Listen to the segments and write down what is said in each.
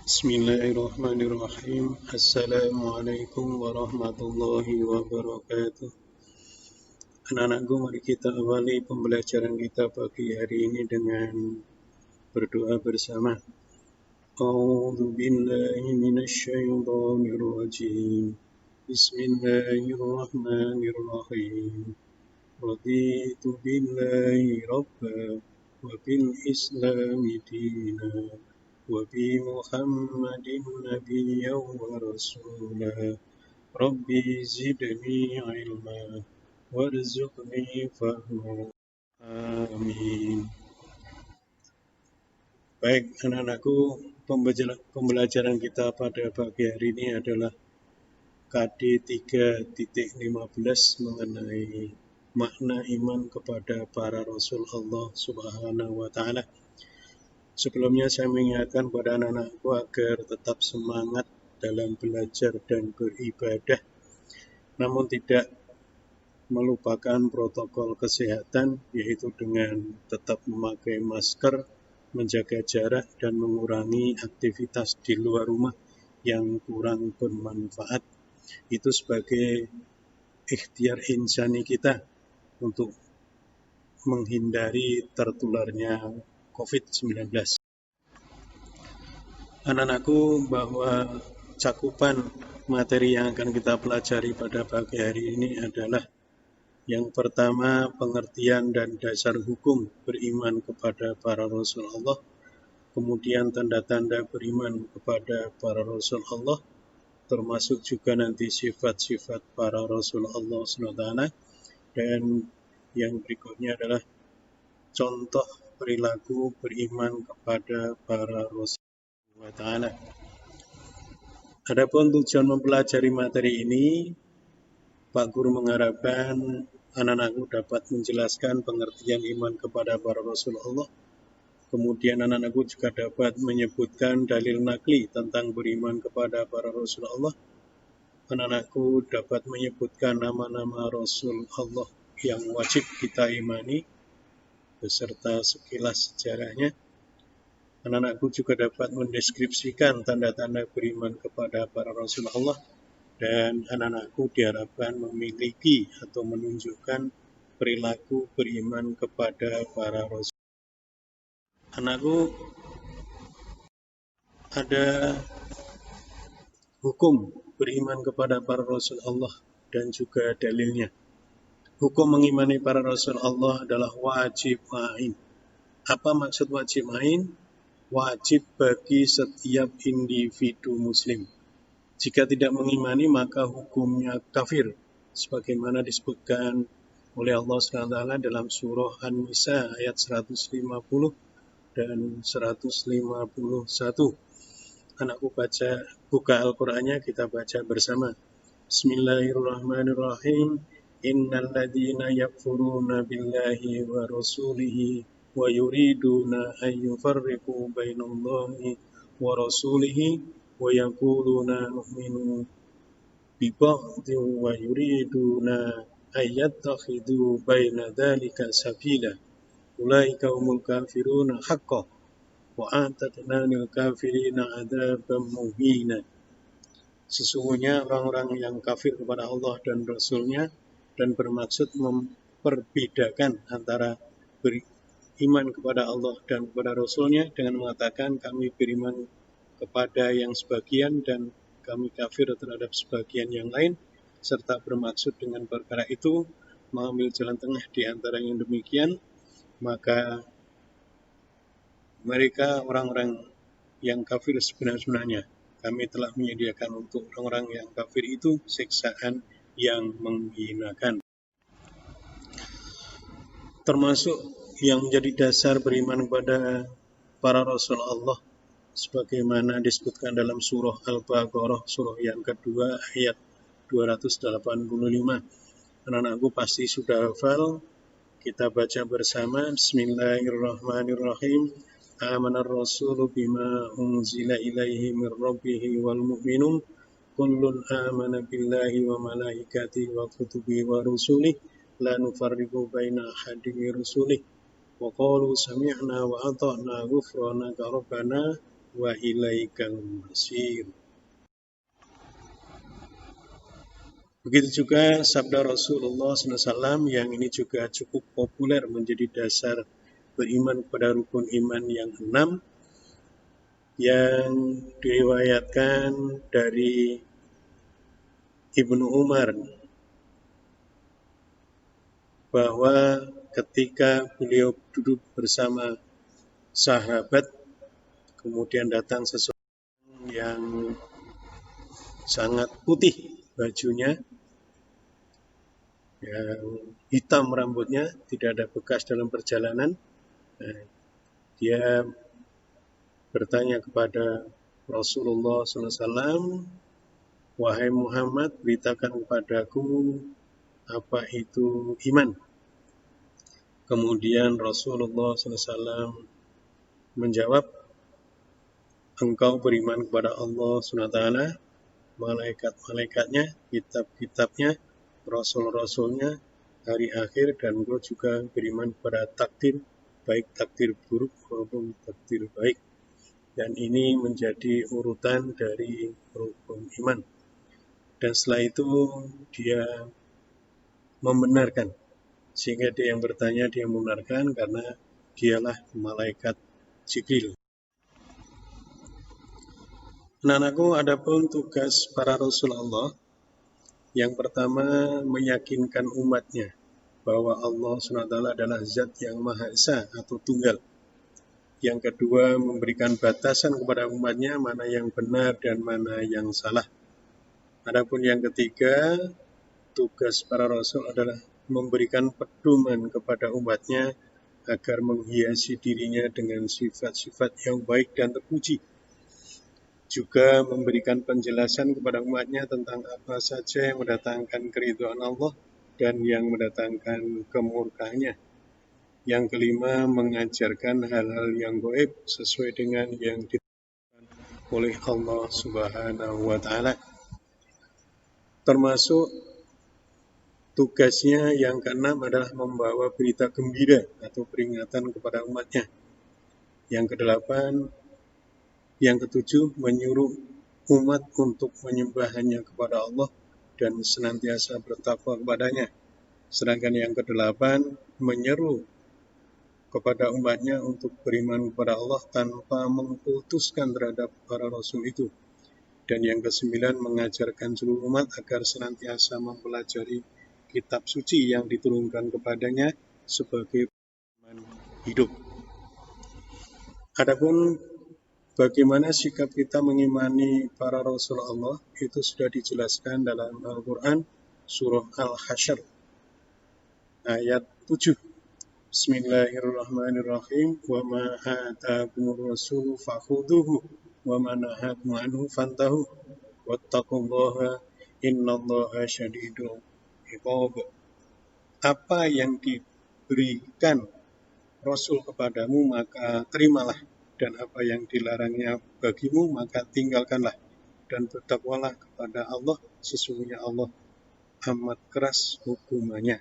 Bismillahirrahmanirrahim. Assalamualaikum warahmatullahi wabarakatuh. Anak-anakku, mari kita awali pembelajaran kita pagi hari ini dengan berdoa bersama. A'udzu billahi minasy syaithanir rajim. Bismillahirrahmanirrahim. Raditu billahi rabba wa bil islami dina wa bi Muhammadin nabiyyan wa rasula. Rabbi zidni ilma warzuqni fahma. Amin. Baik anak-anakku, pembelajaran kita pada pagi hari ini adalah KD 3.15 mengenai makna iman kepada para Rasul Allah Subhanahu wa Ta'ala. Sebelumnya saya mengingatkan pada anak-anakku agar tetap semangat dalam belajar dan beribadah, namun tidak melupakan protokol kesehatan, yaitu dengan tetap memakai masker, menjaga jarak, dan mengurangi aktivitas di luar rumah yang kurang bermanfaat. Itu sebagai ikhtiar insani kita untuk menghindari tertularnya COVID-19. Anak-anakku, bahwa cakupan materi yang akan kita pelajari pada pagi hari ini adalah yang pertama, pengertian dan dasar hukum beriman kepada para Rasul Allah, kemudian tanda-tanda beriman kepada para Rasul Allah, termasuk juga nanti sifat-sifat para Rasul Allah SWT, dan yang berikutnya adalah contoh perilaku beriman kepada para Rasul SWT. Adapun tujuan mempelajari materi ini, Pak Guru mengharapkan anak-anakku dapat menjelaskan pengertian iman kepada para Rasul Allah. Kemudian anak-anakku juga dapat menyebutkan dalil nakli tentang beriman kepada para Rasul Allah. Anak-anakku dapat menyebutkan nama-nama Rasul Allah yang wajib kita imani, beserta sekilas sejarahnya. Anak-anakku juga dapat mendeskripsikan tanda-tanda beriman kepada para Rasul Allah. Dan anak-anakku diharapkan memiliki atau menunjukkan perilaku beriman kepada para Rasul. Anakku, ada hukum beriman kepada para Rasul Allah dan juga dalilnya. Hukum mengimani para Rasul Allah adalah wajib ain. Apa maksud wajib ain? Wajib bagi setiap individu muslim. Jika tidak mengimani, maka hukumnya kafir, sebagaimana disebutkan oleh Allah SWT dalam surah An-Nisa ayat 150 dan 151. Anakku buka Al-Qur'annya, kita baca bersama. Bismillahirrahmanirrahim. Innal ladzina yakfuruna billahi wa rasulihi wa yuriduna an yufarriqu bainallahi wa rasulihi wa yaquluna nu'minu bi ba'dhin wa yuriduna an yattakhidhu baina dzalika sabila ulaika humul kafiruna haqqan wa a'tadna lil kafirina 'adzaban muhina. Sesungguhnya orang-orang yang kafir kepada Allah dan Rasul-Nya dan bermaksud memperbedakan antara beriman kepada Allah dan kepada Rasul-Nya dengan mengatakan kami beriman kepada yang sebagian dan kami kafir terhadap sebagian yang lain, serta bermaksud dengan perkara itu mengambil jalan tengah di antara yang demikian, maka mereka orang-orang yang kafir sebenarnya. Kami telah menyediakan untuk orang-orang yang kafir itu siksaan yang menghinakan. Termasuk yang menjadi dasar beriman kepada para Rasul Allah, sebagaimana disebutkan dalam surah Al-Baqarah, surah yang kedua, ayat 285. Anak-anakku pasti sudah hafal. Kita baca bersama. Bismillahirrahmanirrahim. Amanar rasulu bima unzila ilaihi min rabbihi wal mu'minun kullun amana billahi wa malaikatihi wa kutubihi wa rusulihi la nufarriqu baina ahadin min rusulihi wa qalu sami'na wa ata'na ghufranaka rabbana wa ilaikal masir. Begitu juga sabda Rasulullah SAW yang ini juga cukup populer menjadi dasar beriman kepada rukun iman yang 6 yang diriwayatkan dari Ibnu Umar bahwa ketika beliau duduk bersama sahabat kemudian datang seseorang yang sangat putih bajunya, yang hitam rambutnya, tidak ada bekas dalam perjalanan. Dia bertanya kepada Rasulullah SAW, wahai Muhammad, beritakan kepadaku apa itu iman. Kemudian Rasulullah SAW menjawab, engkau beriman kepada Allah SWT, malaikat-malaikatnya, kitab-kitabnya, rasul-rasulnya, hari akhir, dan engkau juga beriman kepada takdir, baik takdir buruk maupun takdir baik. Dan ini menjadi urutan dari rukun iman. Dan setelah itu dia membenarkan. Sehingga dia yang bertanya, dia membenarkan karena dialah malaikat Jibril. Anak-anakku, adapun tugas para Rasul Allah, yang pertama meyakinkan umatnya bahwa Allah SWT adalah zat yang Maha Esa atau tunggal. Yang kedua memberikan batasan kepada umatnya mana yang benar dan mana yang salah. Adapun yang ketiga, tugas para Rasul adalah memberikan pedoman kepada umatnya agar menghiasi dirinya dengan sifat-sifat yang baik dan terpuji. Juga memberikan penjelasan kepada umatnya tentang apa saja yang mendatangkan keridhaan Allah dan yang mendatangkan kemurkaannya. Yang kelima, mengajarkan hal-hal yang gaib sesuai dengan yang ditentukan oleh Allah Subhanahu wa Ta'ala. Termasuk tugasnya yang keenam adalah membawa berita gembira atau peringatan kepada umatnya. Yang kedelapan, yang ketujuh, menyuruh umat untuk menyembah hanya kepada Allah dan senantiasa bertakwa kepadanya. Sedangkan yang kedelapan, menyeru kepada umatnya untuk beriman kepada Allah tanpa mengkultuskan terhadap para rasul itu. Dan yang kesembilan, mengajarkan seluruh umat agar senantiasa mempelajari kitab suci yang diturunkan kepadanya sebagai pedoman hidup. Adapun bagaimana sikap kita mengimani para Rasul Allah itu sudah dijelaskan dalam Al-Quran surah Al-Hasyr ayat 7. Bismillahirrahmanirrahim. Wa ma ataakumur rasulu fakhuduhu wa ma nahakum anhu fantahu wattaqullaha innallaha syadidul iqab. Apa yang diberikan Rasul kepadamu maka terimalah, dan apa yang dilarangnya bagimu maka tinggalkanlah, dan bertakwalah kepada Allah, sesungguhnya Allah amat keras hukumannya.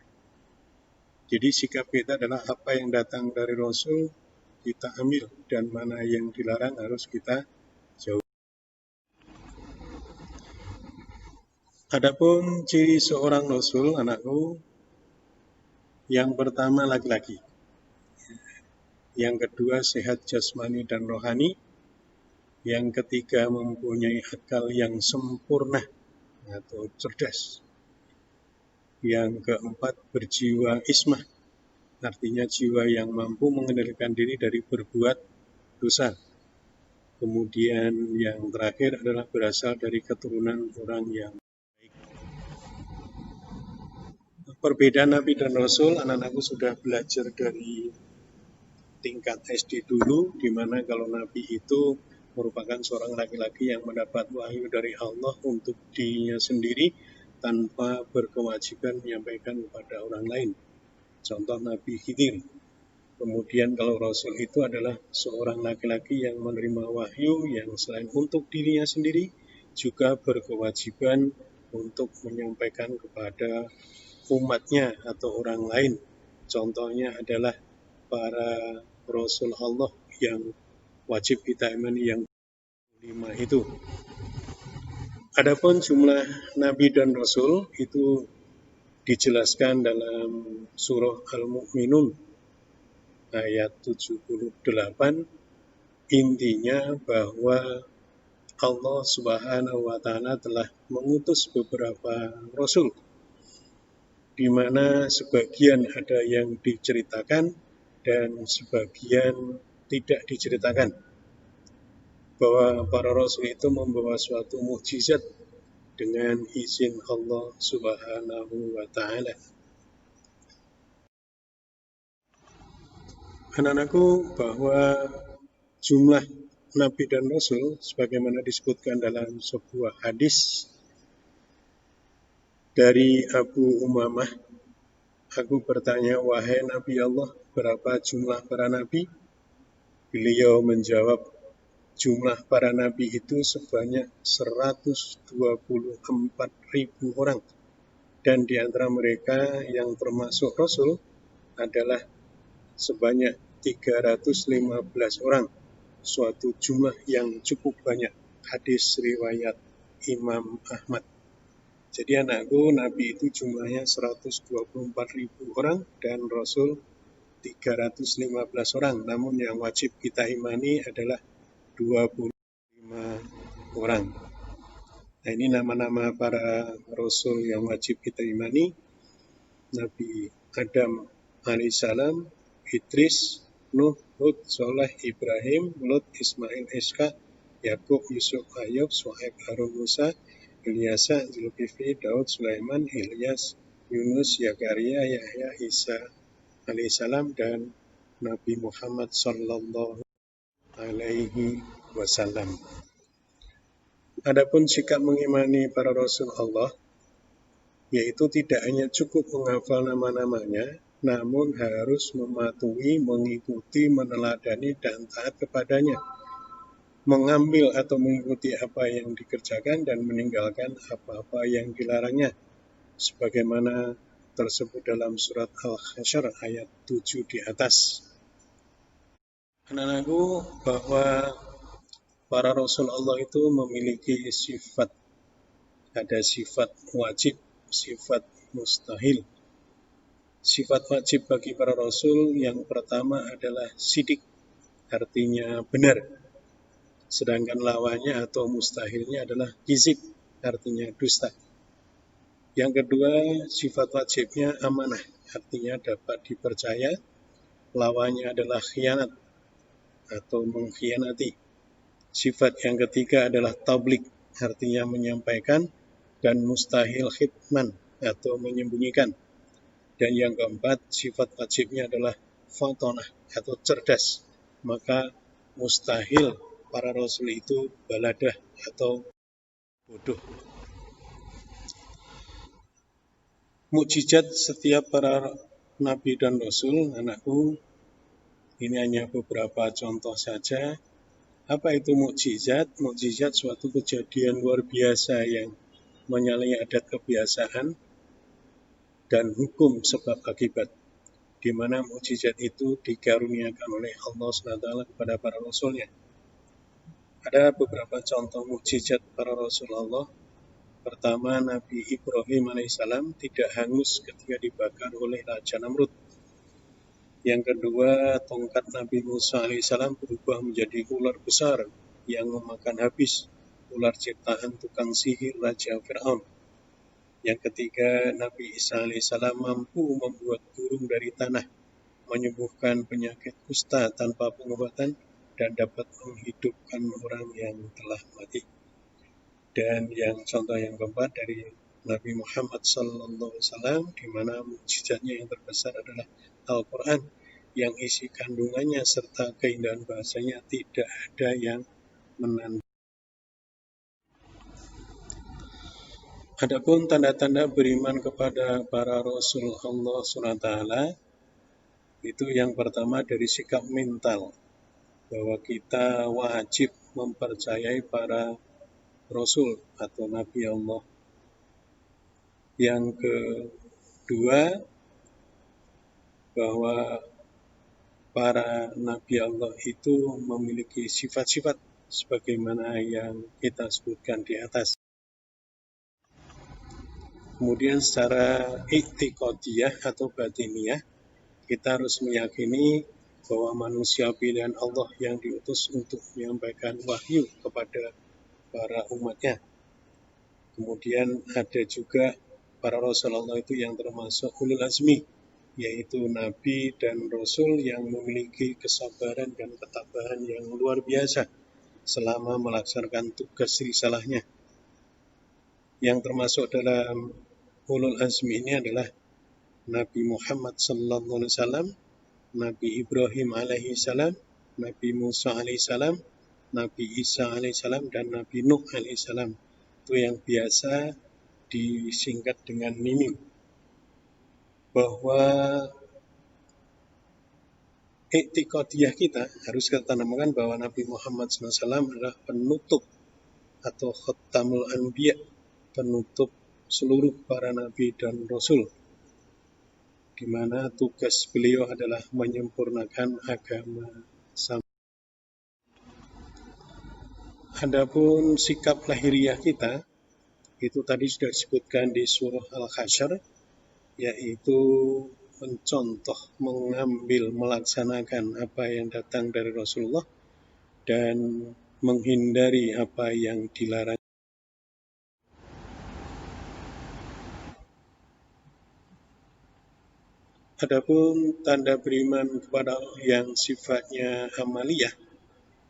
Jadi sikap kita adalah apa yang datang dari Rasul kita ambil, dan mana yang dilarang harus kita jauhi. Adapun ciri seorang Rasul, anakku, yang pertama laki-laki, yang kedua sehat jasmani dan rohani, yang ketiga mempunyai akal yang sempurna atau cerdas, yang keempat berjiwa ismah, artinya jiwa yang mampu mengendalikan diri dari berbuat dosa. Kemudian yang terakhir adalah berasal dari keturunan orang yang baik. Perbedaan Nabi dan Rasul, anak-anakku sudah belajar dari tingkat SD dulu, di mana kalau Nabi itu merupakan seorang laki-laki yang mendapat wahyu dari Allah untuk dirinya sendiri tanpa berkewajiban menyampaikan kepada orang lain. Contoh Nabi Khidir. Kemudian kalau Rasul itu adalah seorang laki-laki yang menerima wahyu yang selain untuk dirinya sendiri juga berkewajiban untuk menyampaikan kepada umatnya atau orang lain. Contohnya adalah para Rasul Allah yang wajib kita imani yang 5 itu. Adapun jumlah nabi dan rasul itu dijelaskan dalam surah Al-Mu'minun ayat 78. Intinya bahwa Allah Subhanahu wa taala telah mengutus beberapa rasul, di mana sebagian ada yang diceritakan dan sebagian tidak diceritakan, bahwa para rasul itu membawa suatu mukjizat dengan izin Allah Subhanahu wa taala. Anak-anakku, bahwa jumlah nabi dan rasul sebagaimana disebutkan dalam sebuah hadis dari Abu Umamah, aku bertanya, wahai Nabi Allah, berapa jumlah para nabi? Beliau menjawab, jumlah para nabi itu sebanyak 124.000 orang, dan di antara mereka yang termasuk rasul adalah sebanyak 315 orang, suatu jumlah yang cukup banyak. Hadis riwayat Imam Ahmad. Jadi anakku, nabi itu jumlahnya 124.000 orang dan rasul 315 orang, namun yang wajib kita imani adalah 25 orang. Nah, ini nama-nama para rasul yang wajib kita imani. Nabi Adam alaihissalam, Idris, Nuh, Hud, Soleh, Ibrahim, Lut, Ismail, Ishaq, Yakub, Yusuf, Ayub, Shu'aib, Harun, Musa, Ilyasa, Zulkifli, Daud, Sulaiman, Ilyas, Yunus, Zakaria, Yahya, Isa alaihissalam, dan Nabi Muhammad sallallahu alaihi wasallam. Adapun sikap mengimani para rasul Allah, yaitu tidak hanya cukup menghafal nama-namanya, namun harus mematuhi, mengikuti, meneladani, dan taat kepadanya, mengambil atau mengikuti apa yang dikerjakan dan meninggalkan apa-apa yang dilarangnya, sebagaimana tersebut dalam surat Al-Hasyr ayat 7 di atas. Anak-anakku, bahwa para rasul Allah itu memiliki sifat, ada sifat wajib, sifat mustahil. Sifat wajib bagi para rasul yang pertama adalah sidik, artinya benar. Sedangkan lawannya atau mustahilnya adalah kizib, artinya dusta. Yang kedua, sifat wajibnya amanah, artinya dapat dipercaya. Lawannya adalah khianat atau mengkhianati. Sifat yang ketiga adalah tabligh, artinya menyampaikan, dan mustahil khitman atau menyembunyikan. Dan yang keempat, sifat wajibnya adalah fatonah atau cerdas. Maka mustahil para rasul itu baladah atau bodoh. Mukjizat setiap para nabi dan rasul, anakku, ini hanya beberapa contoh saja. Apa itu mukjizat? Mukjizat suatu kejadian luar biasa yang menyalahi adat kebiasaan dan hukum sebab akibat, di mana mukjizat itu dikaruniakan oleh Allah SWT kepada para rasulnya. Ada beberapa contoh mukjizat para rasul Allah. Pertama, Nabi Ibrahim alaihissalam tidak hangus ketika dibakar oleh Raja Namrud. Yang kedua, tongkat Nabi Musa alaihissalam berubah menjadi ular besar yang memakan habis ular ciptaan tukang sihir Raja Fir'aun. Yang ketiga, Nabi Isa alaihissalam mampu membuat burung dari tanah, menyembuhkan penyakit kusta tanpa pengobatan, dan dapat menghidupkan orang yang telah mati. Dan yang contoh yang keempat dari Nabi Muhammad SAW, di mana mukjizatnya yang terbesar adalah Al-Quran, yang isi kandungannya serta keindahan bahasanya tidak ada yang menandai. Adapun tanda-tanda beriman kepada para Rasul Allah SWT, itu yang pertama dari sikap mental, bahwa kita wajib mempercayai para Rasul atau Nabi Allah. Yang kedua, bahwa para Nabi Allah itu memiliki sifat-sifat sebagaimana yang kita sebutkan di atas. Kemudian secara i'tiqadiyah atau batiniyah, kita harus meyakini bahwa manusia pilihan Allah yang diutus untuk menyampaikan wahyu kepada para umatnya. Kemudian ada juga para Rasulullah itu yang termasuk ulul azmi, yaitu Nabi dan Rasul yang memiliki kesabaran dan ketabahan yang luar biasa selama melaksanakan tugas risalahnya. Yang termasuk dalam ulul azmi ini adalah Nabi Muhammad sallallahu alaihi wasallam, Nabi Ibrahim alaihi salam, Nabi Musa alaihi salam, Nabi Isa alaihi salam, dan Nabi Nuh alaihi salam. Itu yang biasa disingkat dengan mimim. Bahwa i'tiqadiyah kita harus kita tanamkan bahwa Nabi Muhammad SAW adalah penutup atau khatamul anbiya, penutup seluruh para nabi dan rasul, di mana tugas beliau adalah menyempurnakan agama. Adapun sikap lahiriah kita itu tadi sudah disebutkan di surah Al-Hasyr, yaitu mencontoh, mengambil, melaksanakan apa yang datang dari Rasulullah dan menghindari apa yang dilarang. Adapun tanda beriman kepada Allah yang sifatnya amaliyah,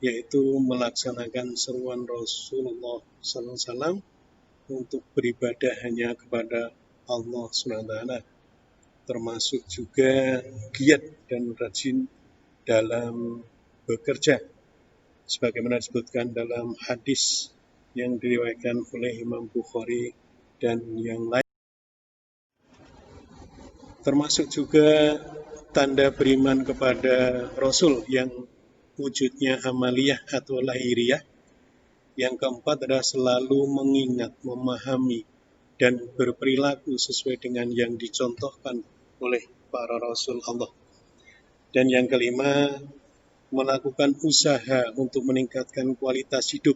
yaitu melaksanakan seruan Rasulullah SAW untuk beribadah hanya kepada Allah SWT, termasuk juga giat dan rajin dalam bekerja, sebagaimana disebutkan dalam hadis yang diriwayatkan oleh Imam Bukhari dan yang lain. Termasuk juga tanda beriman kepada Rasul yang wujudnya amaliyah atau lahiriah. Yang keempat adalah selalu mengingat, memahami, dan berperilaku sesuai dengan yang dicontohkan oleh para Rasul Allah. Dan yang kelima, melakukan usaha untuk meningkatkan kualitas hidup,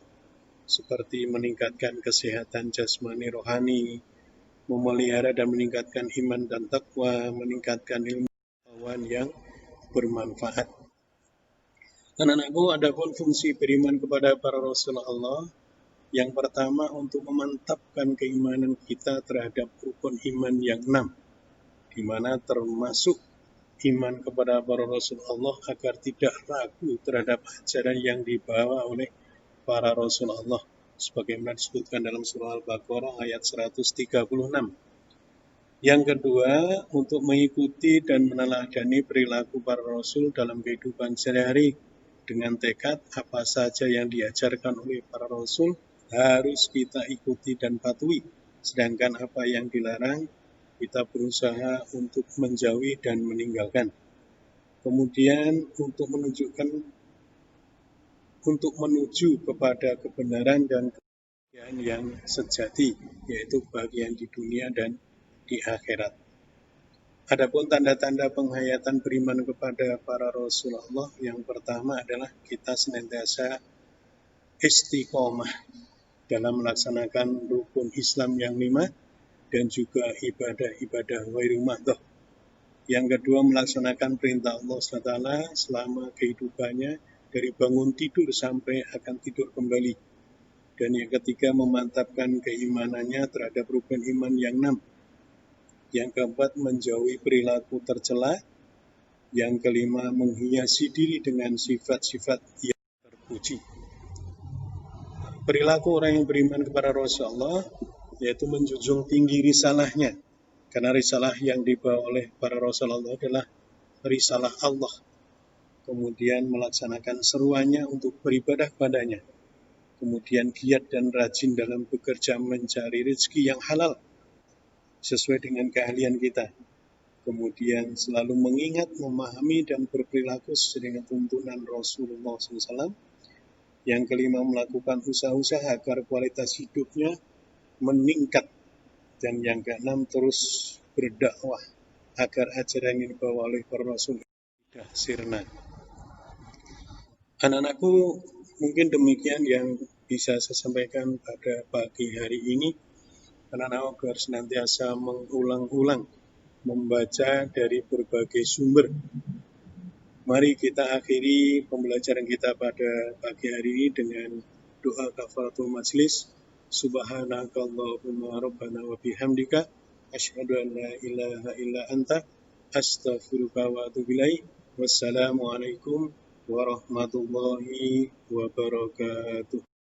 seperti meningkatkan kesehatan jasmani rohani, memelihara dan meningkatkan iman dan takwa, meningkatkan ilmu pengetahuan yang bermanfaat. Anak-anakku, adapun fungsi beriman kepada para Rasul Allah, yang pertama untuk memantapkan keimanan kita terhadap rukun iman yang 6, di mana termasuk iman kepada para Rasul Allah agar tidak ragu terhadap ajaran yang dibawa oleh para Rasul Allah, sebagaimana disebutkan dalam surah Al-Baqarah ayat 136. Yang kedua, untuk mengikuti dan meneladani perilaku para Rasul dalam kehidupan sehari-hari, dengan tekad apa saja yang diajarkan oleh para Rasul harus kita ikuti dan patuhi, sedangkan apa yang dilarang kita berusaha untuk menjauhi dan meninggalkan. Kemudian untuk menuju kepada kebenaran dan kebahagiaan yang sejati, yaitu kebahagiaan di dunia dan di akhirat. Adapun tanda-tanda penghayatan beriman kepada para Rasulullah, yang pertama adalah kita senantiasa istiqomah dalam melaksanakan rukun Islam yang 5 dan juga ibadah-ibadah ghairu mahdhah. Yang kedua, melaksanakan perintah Allah SWT selama kehidupannya dari bangun tidur sampai akan tidur kembali. Dan yang ketiga, memantapkan keimanannya terhadap rukun iman yang 6. Yang keempat, menjauhi perilaku tercela. Yang kelima, menghiasi diri dengan sifat-sifat yang terpuji. Perilaku orang yang beriman kepada Rasulullah yaitu menjunjung tinggi risalahnya, karena risalah yang dibawa oleh para Rasulullah adalah risalah Allah. Kemudian melaksanakan seruannya untuk beribadah padanya. Kemudian giat dan rajin dalam bekerja mencari rezeki yang halal sesuai dengan keahlian kita. Kemudian selalu mengingat, memahami, dan berperilaku sesuai dengan tuntunan Rasulullah SAW. Yang kelima, melakukan usaha-usaha agar kualitas hidupnya meningkat. Dan yang keenam, terus berdakwah agar ajaran yang dibawa oleh para Rasul tidak sirna. Anak-anakku, Mungkin demikian yang bisa saya sampaikan pada pagi hari ini. Anak-anak agar senantiasa mengulang-ulang membaca dari berbagai sumber. Mari kita akhiri pembelajaran kita pada pagi hari ini dengan doa kafaratul majlis. Subhanakallahumma rabbana wa bihamdika asyhadu an la ilaha illa anta astaghfiruka wa atubu ilaik. Wassalamualaikum warahmatullahi wabarakatuh.